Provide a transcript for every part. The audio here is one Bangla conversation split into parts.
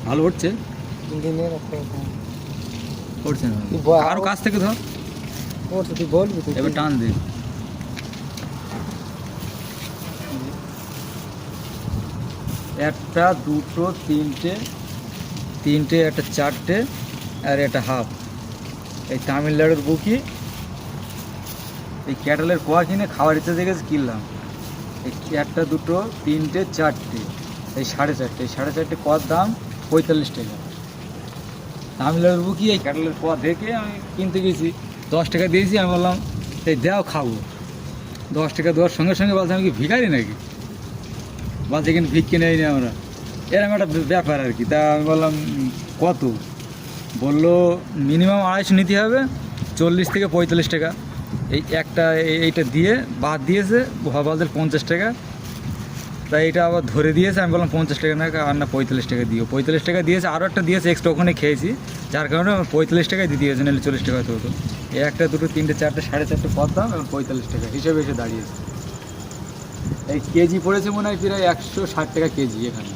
ভালো উঠছে, উঠছে না আরো কাছ থেকে ধর, তুই বলবি এবার টান দে। একটা, দুটো, তিনটে, তিনটে, একটা চারটে, আর একটা হাফ। এই তামিলনাড়ুর বুকি এই ক্যাটেলের কোয়া কিনে খাওয়ার ইচ্ছা থেকে কিনলাম। এই একটা, দুটো, তিনটে, চারটে, এই 4.5, এই 4.5 কোয়ার দাম 45 টাকা। তামিলনাড়ুর বুকি এই ক্যাটেলের কোয়া দেখে আমি কিনতে গেছি, 10 টাকা দিয়েছি। আমি বললাম এই দাও খাবো। 10 টাকা দেওয়ার সঙ্গে সঙ্গে বলছে আমি কি ভিখারি নাকি, বলছে কিন্তু ভিক্ষে নেই না আমরা, এরকম একটা ব্যাপার আর কি। তা আমি বললাম কত, বললো মিনিমাম 250 নিতে হবে, 40 থেকে 45 টাকা। এই একটা এইটা দিয়ে বাদ দিয়েছে, বলছে 50 টাকা। তাই এটা আবার ধরে দিয়েছে। আমি বললাম 50 টাকা না, আর না 45 টাকা দিও। 45 টাকা দিয়েছে, আরও একটা দিয়েছে এক্সট্রা, ওখানে খেয়েছি, যার কারণে আমার 45 টাকায় দিতে হয়েছে, নাহলে 40 টাকা হতো। এই একটা, দুটো, তিনটে, চারটে, 4.5 পদ দাম, এবং 45 টাকা হিসেবে এসে দাঁড়িয়েছে। এই কেজি পড়েছে মনে হয় প্রায় 160 টাকা কেজি এখানে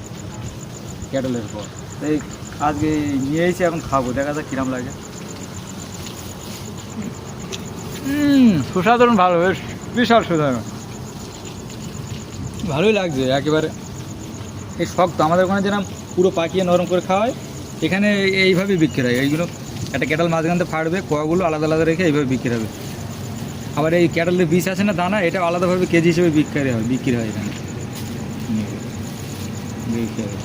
ক্যাটলের পর। এই আজকে নিয়ে এসে এখন খাবো, দেখা যাক কিরম লাগে। সুসাধারণ, ভালো, বেশ বিশাল সুসাধারণ, ভালোই লাগছে একেবারে। এই শক্ত, আমাদের ওখানে যেরকম পুরো পাকিয়ে নরম করে খাওয়া হয়, এখানে এইভাবেই বিক্রি হয়। এইগুলো একটা ক্যাটল মাঝখানতে ফাটবে, কোয়াগুলো আলাদা আলাদা রেখে এইভাবে বিক্রি হবে। আবার এই ক্যাটলের বীজ আছে না, দানা, এটা আলাদাভাবে কেজি হিসেবে বিক্রি হয় এখানে বিক্রি হয়।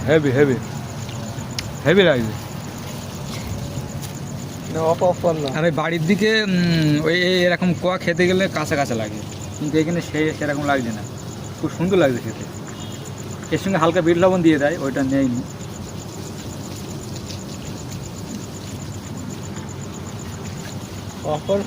হেভি হেভি হেভি লাগছে। আর এই বাড়ির দিকে ওই এরকম কোয়া খেতে গেলে কাঁচা কাঁচা লাগে, কিন্তু এখানে সেরকম লাগছে না, খুব সুন্দর লাগছে খেতে। এর সঙ্গে হালকা বিট লবণ দিয়ে দেয়, ওইটা নেয়নি। অফার